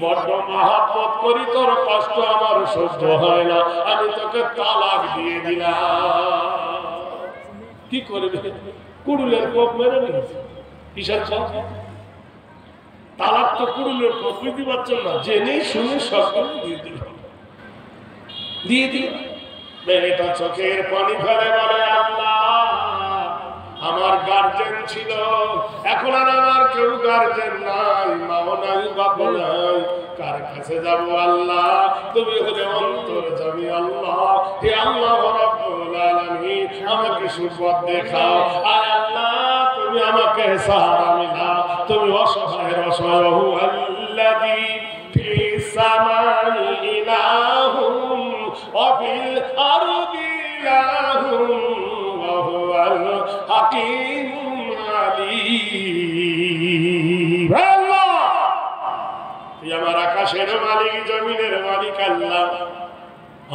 বড্ড মহব্বত করি, তোর কষ্ট আমার সহ্য হয় না, আমি তোকে তালাক দিয়ে দিলাম। কি করবে? কুড়ুলের কোপ মেরে নিয়েছে। কিসের কোপ? তালাক তো কুড়ুলের কোপ, বুঝতে পারছেন না? জেনে শুনে সব দিয়ে দিল, দিয়ে দিল। মেয়েটা চোখের পানি ফেলে বলে, আল্লাহ আমার গার্জেন ছিল, এখন আর আমার কেউ গার্জেন নাই, মাও নাই, বাবা নাই, কার কাছে যাব আল্লাহ? তুমি হলে অন্তর্যামী আল্লাহ। হে আল্লাহ রাব্বুল আলামিন, আমাকে সুপথ দেখাও। আর আল্লাহ তুমি আমাকে সাহারা মিলাও। তুমি অসহায়ের অসহায়, হুয়াল্লাযী ফিস সামাই ইলাহুম ওয়া ফিল আরদি ইলাহুম ওয়া হুয়াল হাকীমুল আলীম। আল্লাহ তুই আমার আকাশের মালিক, জমিনের মালিক, আল্লাহ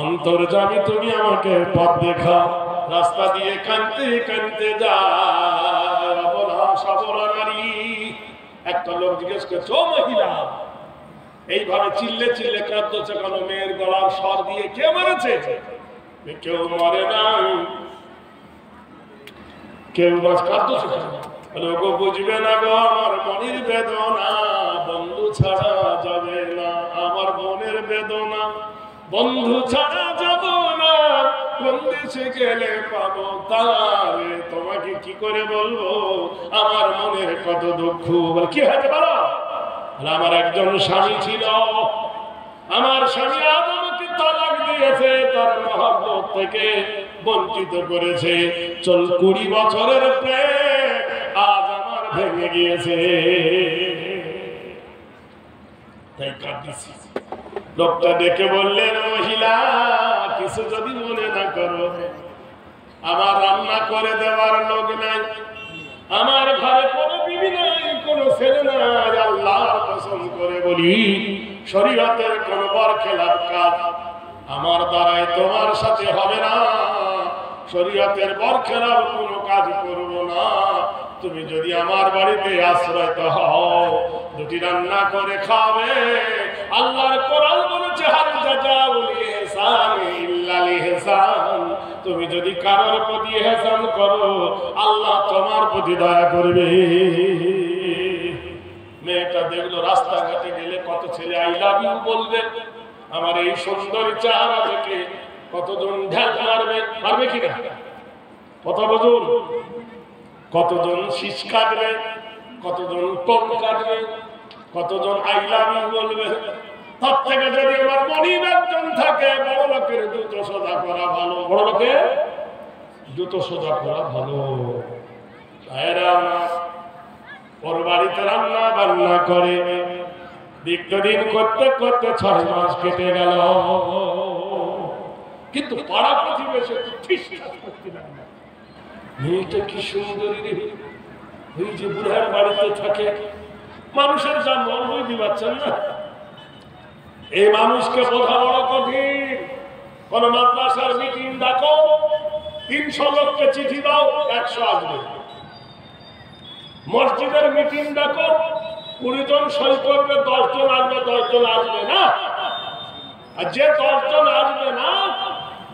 অন্তর্যামী, তুমি আমাকে পথ দেখাও। রাস্তা দিয়ে কাঁদতে কাঁদতে যায় অবলা সবলা নারী। একটা লোক জিজ্ঞেস করছে, ও মহিলা, এইভাবে চিল্লে চিল্লে কাঁদছে কেন? মেয়ের গলার স্বর দিয়ে কে মেরেছে? কেউ মরে নাই, কেউ কাঁদছে কেন? লোক বুঝবে না গো আমার মনের বেদনা, বন্ধু ছাড়া যাবে না আমার মনের বেদনা, বন্ধু ছাড়া যাব না, কোন দেশে গেলে পাবো তারে, তোমাকে কি করে বলবো আমার মনের কত দুঃখ। কি হয়েছে বলো? আমার একজন স্বামী ছিল, আমার স্বামী আজ আমাকে তালাক দিয়েছে, তার মহব্বত থেকে বঞ্চিত করেছে। 20 বছরের প্রেম আজ আমার ভেঙে গিয়েছে, তাই কাঁদছি। লোকটা ডেকে বললেন, মহিলা কিছু যদি মনে না করো, আমার রান্না করে দেওয়ার লোক নাই, আমার ঘরে কোনো বিবি নাই, কোনো ছেলে নাই। আল্লাহর কসম করে বলি, শরীয়তের কোন বরখেলাপ কাজ আমার দ্বারাই তোমার সাথে হবে না, শরীয়তের বরখেলাপ কোনো কাজ করব না। তুমি যদি আমার বাড়িতে আশ্রয় হও, 2টি রান্না করে খাবে। আল্লাহর কোরআন বলেছে, হাল জাযাউল ইহসানি ইল্লাল ইহসান। তুমি যদি কারোর প্রতি ইহসান করো, আল্লাহ তোমার প্রতি দয়া করবে। মেয়েটা দেখলো রাস্তাঘাটে গেলে কত ছেলে আই লাভ ইউ বলবে, আমার এই সুন্দরী চেহারা থেকে কতজন ঢাক মারবে, মারবে কিনা? কথা বলুন, কতজন শীষ কাটবে, কতজন টোন কাটবে, কতজন আই লাভ ইউ বলবে। তার থেকে যদি আমার মনিব একজন থাকে, বড় লোকের জুতো সোজা করা ভালো, বড় লোকের জুতো সোজা করা ভালো। ওর বাড়িতে রান্না বান্না করে দীর্ঘদিন করতে করতে 6 মাস কেটে গেল, কিন্তু পাড়া প্রতিবেশী ঠিকঠাক করতে লাগলো। মেয়েটা কি সুন্দরী রে, ওই যে বুড়ার বাড়িতে থাকে, মানুষের যা মন বুঝতে পারছেন না, এই মানুষকে বোঝা বড় কঠিন। কোন মাদ্রাসার মিটিং ডাকো, 300 লোককে চিঠি দাও, 100 আসবে। মসজিদের মিটিং ডাকো, 20 জন সই করবে, 10 জন আসবে, 10 জন আসবে না। আর যে 10 জন আসবে না,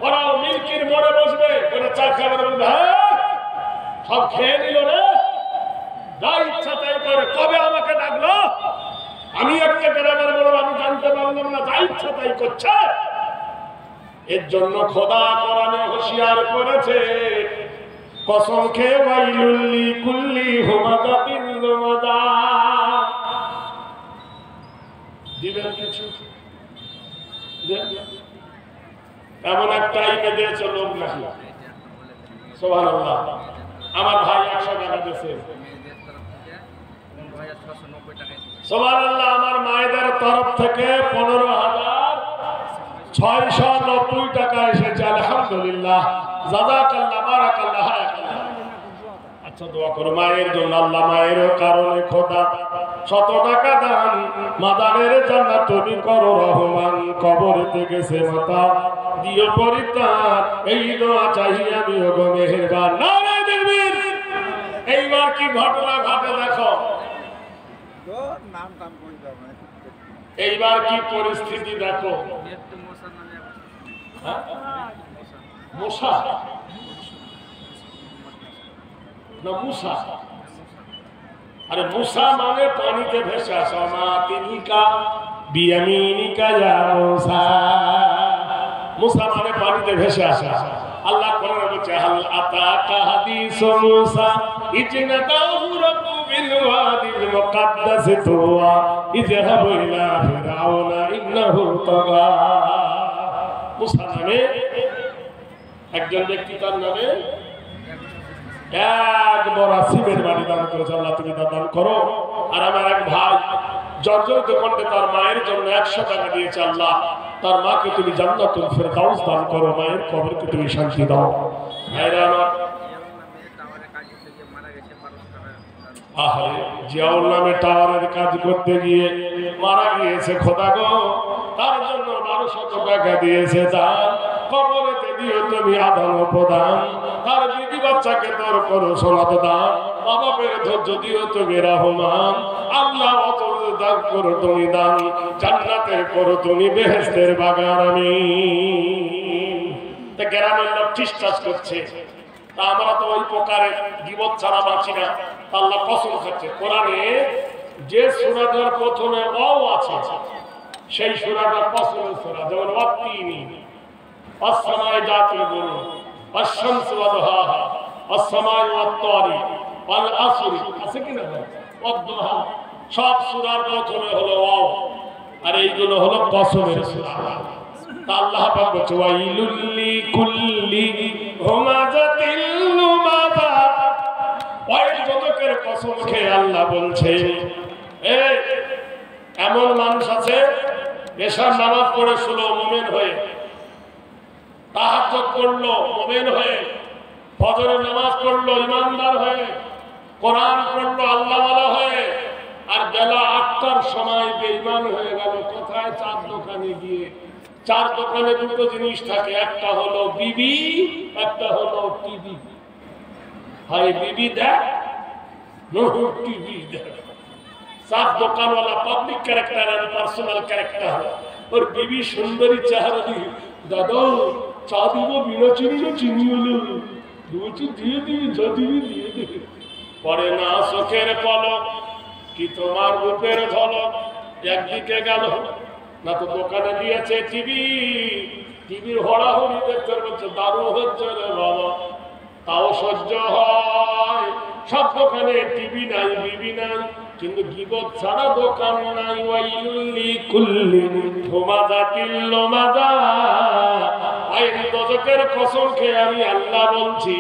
ওরাও মিল্কির মোড়ে বসবে, ওরা চা খাবার বলবে, হ্যাঁ সব খেয়ে নিল রে, যা ইচ্ছা তাই করে। কবে আমাকে ডাকলো? আমি একটা গ্রামের বড়, আমি জানতে পারলাম না, যা ইচ্ছা তাই করছে। এর জন্য খোদা কোরআনে হুঁশিয়ার করেছে, কসম খেয়ে ওয়াইলুল লিকুল্লি হুমাযাতিন লুমাযা। দিবেন কিছু এমন একটা টাইমে দিয়েছে লোক নাকি সুবহানাল্লাহ। আমার ভাই 100 টাকা দিয়েছে সুবহানাল্লাহ। আমার মায়েদের তরফ থেকে 15,690 টাকা এসেছে আলহামদুলিল্লাহ। জাযাকাল্লাহ বারাকাল্লাহ। আচ্ছা দোয়া করো মায়ের জন্য। আল্লাহ মায়ের কারণে খোদা 100 টাকা দান মাদানের জান্নাত তুমি করো রহমান। কবর থেকে সে মাতা দিও পরিত্রাণ এই দোয়া চাই আমি ওগো মেহেরবান। নারে তাকবীর। এইবার কি ঘটনা ঘটে দেখো। এইবার কি পরিস্থিতি দেখো। মুসা না মুসা? আরে মুসা মানে পানিতে ভেসে আসা। মাতিনিকা বিয়ামিনিকা ইয়া মুসা। মুসা মানে পানিতে ভেসে আসা। আল্লাহ কোরআনে বলছে হাল আতাকা হাদিস মুসা ইজনাতাহু রাব্বু বিল ওয়াদিল মুকাদ্দাস তুওয়া ইযহাবু ইলা ফিরাউনা ইন্নাহু তাগা। মুসা নামে একজন ব্যক্তি, তার নামে এক বড় সিমের বাড়ি দান করেছে। আল্লাহ তুমি তা দান করো। আর আমার এক ভাই জর্জরিত কণ্ঠে তার মায়ের জন্য 100 টাকা দিয়েছে। আল্লাহ তার মাকে তুমি জান্নাতুল ফেরদাউস দান করো, মায়ের কবরকে তুমি শান্তি দাও। ভাইরা আমার আহারে জিয়াউল নামে টাওয়ারের কাজ করতে গিয়ে মারা গিয়েছে। খোদা গো তার জন্য 1200 টাকা দিয়েছে দান। কবরেতে দিও তুমি আদান প্রদান। তার বিবি বাচ্চাকে তোর করো সোনাত দান। বাবা পের ধৈর্য দিও তুমি রহমান। আল্লাহ অতল দান করো তুমি দান। জান্নাতের করো তুমি বেহেশতের বাগান। আমিন। তা গ্রামের লোক ঠিসঠাস করছে। তা আমরা তো ওই প্রকারের গীবত ছাড়া বাঁচি না। আল্লাহ কসম খাচ্ছে কোরআনে যে সূরাটার প্রথমে ওয়াও আছে সেই সূরাটা কসমের সূরা। যেমন ওয়াত্তিনি আসসামাই জাতিল বুরুজ আশ-শামসু ওয়া দুহাহা আসসামাই ওয়াত তারিক ওয়াল আসরি। আছে কি না ওয়াদ-দুহা? সব সূরার প্রথমে হলো ওয়াও আর এইগুলো হলো কসমের সূরা। তা আল্লাহ পাক বলছে ওয়াইলুল লিকুল্লি হুমাযাতিল লুমাযা। ওই যতকের কসম খেয়ে আল্লাহ বলছে এমন মানুষ আছে এশার নামাজ পড়ে শুলো মুমিন হয়ে, তাহাজ্জুদ করলো মুমিন হয়ে, ফজরের নামাজ পড়লো ইমানদার হয়ে, কোরআন পড়লো আল্লাহওয়ালা হয়ে, আর বেলা 8টার সময় বেঈমান হয়ে গেল। কোথায়? চার দোকানে গিয়ে। চার দোকানে দুটো জিনিস থাকে, একটা হলো বিবি, একটা হলো টিভি। হয় বিবি দেখ টিভি দেখ। চার দোকানওয়ালা পাবলিক ক্যারেক্টার আর পার্সোনাল ক্যারেক্টার। ওর বিবি সুন্দরী চেহারা দিয়ে দাদা চা দিব বিনা চিনি না চিনি হলো দিয়ে দিবি যা দিবি দিয়ে দিবি। পরে না চোখের পলক কি তোমার রূপের ঝলক একদিকে গেল না তো দোকানে দিয়েছে টিভি। টিভির হড়াহড়ি দেখতে বলছে দারুণ হচ্ছে রে বাবা। তাও সহ্য হয়। সব দোকানে টিভি নাই বিবি নাই, কিন্তু গীবত ছাড়া দোকান নাই। ওয়াইলুল লিকুল্লি হুমাযাতিল লুমাযা। ওয়াইল দোজখের কসম খেয়ে আমি আল্লাহ বলছি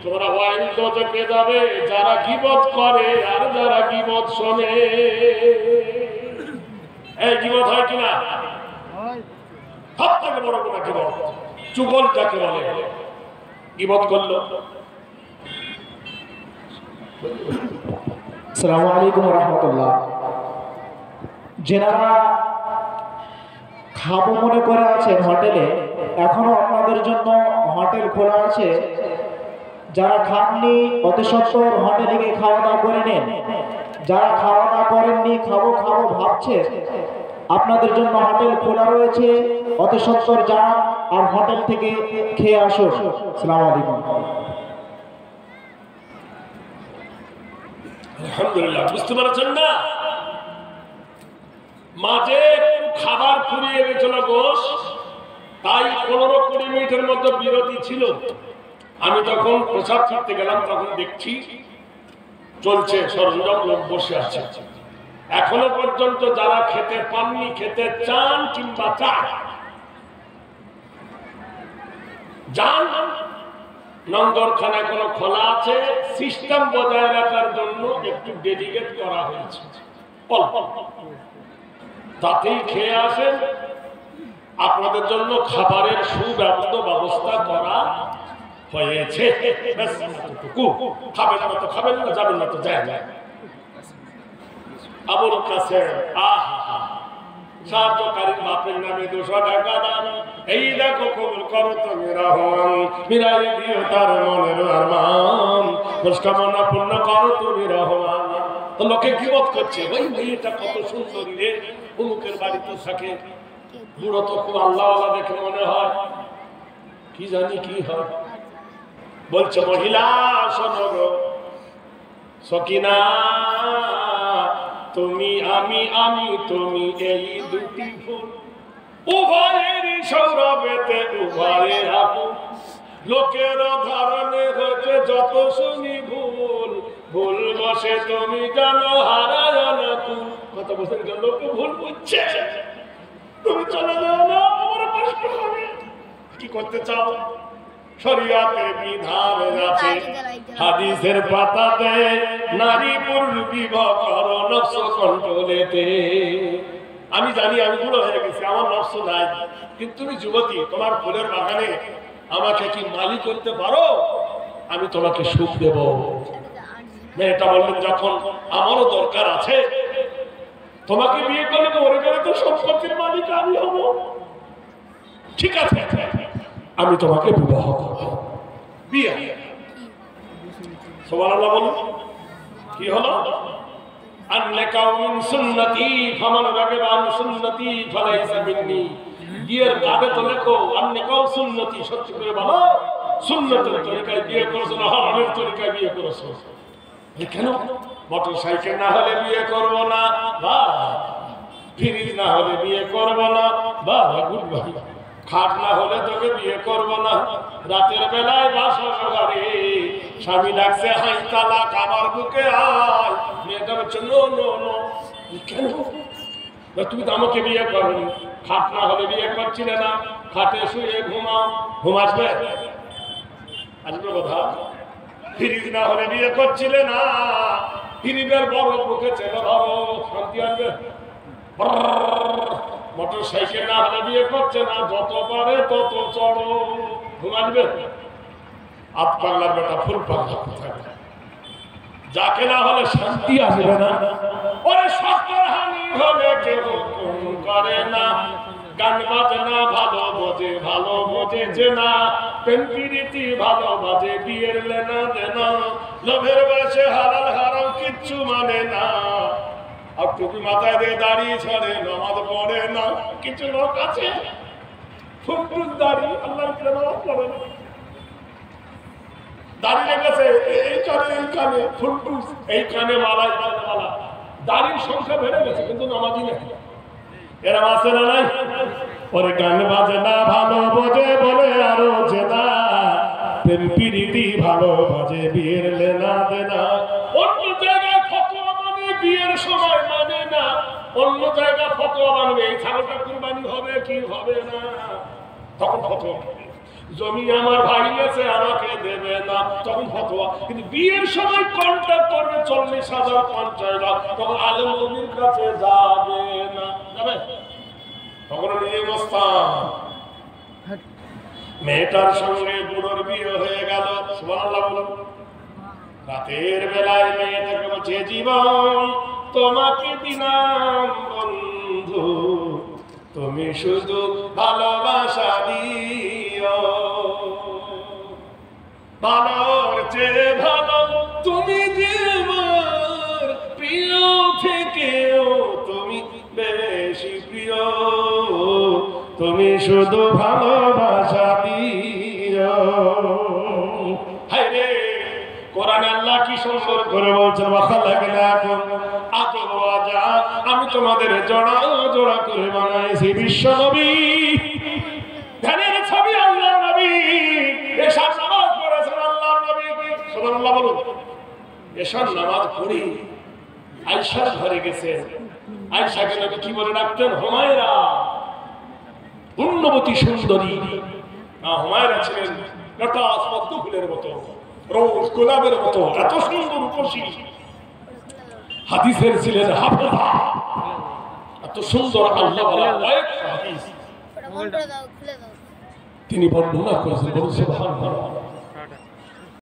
তোমরা ওয়াইল দোজখে যাবে যারা গীবত করে আর যারা গীবত শোনে। এই গীবত হয় কিনা? সব থেকে বড় গুনাহ গীবত। চুগল যাকে বলে, গীবত করলো। আসসালামু আলাইকুম ওয়া রাহমাতুল্লাহ। যারা খাবো মনে করে আছেন হোটেলে, এখনো আপনাদের জন্য হোটেল খোলা আছে। যারা খাননি অতি সত্বর হোটেলে গিয়ে খাওয়া দাওয়া করে নেন। যারা খাওয়া দাওয়া করেননি খাবো খাবো ভাবছে, আপনাদের জন্য হোটেল খোলা রয়েছে। অতি সত্বর যান আর হোটেল থেকে খেয়ে আসুন। আসসালামু আলাইকুম। আলহামদুলিল্লাহ। বুঝতে পারছেন না? মাঝে খাবার ফুরিয়ে গেছিল গোশ, তাই 15-20 মিনিটের মধ্যে বিরতি ছিল। আমি তখন প্রসাদ করতে গেলাম, তখন দেখছি চলছে, সরঞ্জাম, লোক বসে আছে। এখনো পর্যন্ত যারা খেতে পাননি, খেতে চান কিংবা চান, যান। লঙ্গরখানা এখনো খোলা আছে, সিস্টেম বজায় রাখার জন্য একটু ডেডিকেট করা হয়েছে, তাতেই খেয়ে আসেন। আপনাদের জন্য খাবারের সুব্যবস্থা করা হয়েছে। খাবেন না তো খাবেন না, যাবেন না তো যায়। আবুল কাসেম সাহায্যকারী বাপের নামে 200 টাকা দান, এই দেখো কবুল করো তুমি রহমান, মিলাই দিও তার মনের আরমান, খোঁজকামনা পূর্ণ করো তুমি রহমান। তো লোকে গীবত করছে, ওই মেয়েটা কত সুন্দরী রে, অমুকের বাড়িতে থাকে, বুড়ো তো খুব আল্লাহ আল্লাহ দেখে মনে হয়, কি জানি কি হয়। বলছে মহিলা শোনো গো সকিনা, তুমি আমি আমি তুমি এই দুটি ফুল, উভয়েরই সৌরভেতে উভয়ে আপন, লোকের ধারণে হয়েছে যত শুনি ভুল, ভুল বসে তুমি জানো হারায় না কুল। কত বছর লোকে ভুল বুঝছে, তুমি চলে যাও না, আমার কষ্ট হবে। কি করতে চাও? শরীয়তে বিধান আছে, হাদিসের পাতাতে নারী পুরুষ বিবাহ করো নফস কন্ট্রোলেতে। আমি জানি আমি বুড়ো হয়ে গেছি, আমার নফস নাই, কিন্তু তুমি যুবতী, তোমার ফুলের বাগানে আমাকে কি মালিক করতে পারো? আমি তোমাকে সুখ দেব। মেয়েটা বললেন, যখন আমারও দরকার আছে, তোমাকে বিয়ে করলে মরে গেলে তো সম্পত্তির মালিক আমি হব। ঠিক আছে, আমি তোমাকে বিবাহ করব। বিয়ে সুবহানাল্লাহ বলুন। কি হলো? আনলাকা মিন সুন্নতি ফামান রাগিবা আন সুন্নতি ফালাইসা মিন্নি। বিয়ের কাগজে তো লেখো আনলাকা সুন্নতি, সত্যি করে বলো সুন্নতের তরিকায় বিয়ে করেছো না হারামের তরিকায় বিয়ে করেছো? কেন? মোটরসাইকেল না হলে বিয়ে করব না, বা ফ্রিজ না হলে বিয়ে করব না, বা গুড বাই, খাট না হলে তোকে বিয়ে করব না। রাতের বেলায় বাসর ঘরে স্বামী ডাকছে হাই তালাক, আমার বুকে আয়, মেয়েটা বলছে নো নো নো। কেন? তুমি তো আমাকে বিয়ে করনি, খাট না হলে বিয়ে করছিলে না, খাটে শুয়ে ঘুমাও, ঘুম আসবে? আসবে কথা। ফ্রিজ না হলে বিয়ে করছিলে না, ফ্রিজের বড় বুকে ছেলে ধরো, শান্তি আসবে? মোটর সাইকেল না হলে বিয়ে করছে না, যত পারে তত চড়ো, ঘুম আসবে? আপ পাগলার বেটা ফুল পাগলা কোথায়, যাকে না হলে শান্তি আসবে না। ওরে সত্তর হানি হলে কেউ করে না, গান বাজনা ভালো বোঝে, ভালো বোঝে না, প্রেম প্রীতি ভালো বাজে, বিয়ের লেনা দেনা, লোভের বয়সে হালাল হারাম কিচ্ছু মানে না। আর টুপি মাথায় দিয়ে দাঁড়িয়ে ছড়ে, নামাজ পড়ে না। কিছু লোক আছে ফুটফুট দাড়ি, আল্লাহর নামাজ পড়ে না, দাঁড়িয়ে গেছে এই কানে এই কানে ফুটফুট, এই কানে মালা মালা, দাড়ির সংখ্যা বেড়ে গেছে কিন্তু নামাজি নেই। এরা আছে না নাই? ওরে গান বাজে না ভালো বোঝে বলে আরো জেনা, প্রেম প্রীতি ভালো বাজে, বিয়ের লেনা দেনা। অন্য জায়গায় ফতোয়া মানে বিয়ের সময় মানে না, অন্য জায়গায় ফতোয়া মানবে এই ছাগলটা কুরবানি হবে কি হবে না, তখন ফতোয়া। জমি আমার ভাই আছে আমাকে দেবে না, তখন ফতোয়া। কিন্তু বিয়ের সময় কন্ট্যাক্ট করবে 40,000 50 লাখ, তখন আলেম নবীর কাছে যাবে না, যাবে? তখন নিয়ম স্থান। মেয়েটার সঙ্গে বুড়োর বিয়ে হয়ে গেল, সুবহানাল্লাহ বলুন। রাতের বেলায় মেয়েটাকে বলছে, জীবন তোমাকে দিলাম বন্ধু, তুমি শুধু ভালোবাসা দিও, ভালোর চেয়ে ভালো তুমি জীবন, প্রিয় থেকেও তুমি বেশি প্রিয়, তুমি শুধু ভালোবাসা দিও। হায় রে, কোরআনে আল্লাহ কি সুন্দর করে বলছেন, ওয়াখালাকনাকুম আজওয়াজা, আমি তোমাদের জোড়া জোড়া করে বানাইছি। বিশ্ব নবী ধ্যানের ছবি, আল্লাহর নবী এসব নামাজ পড়েছে, সুবহানাল্লাহ বলুন। এশার নামাজ পড়ে আয়েশার ঘরে গেছেন। আয়েশাকে নবী কি বলে ডাকতেন? হুমায়রা, পুণ্যবতী সুন্দরী। হুমায়রা ছিলেন লটাস পদ্ম ফুলের মতো, রোজ গোলাপের মতো, এত সুন্দর রূপসী। হাদিসের ছিলেন হাফেজা, এত সুন্দর আল্লাহ বলা কয়েক হাদিস তিনি বর্ণনা করেছেন। বলুন সুবহানাল্লাহ।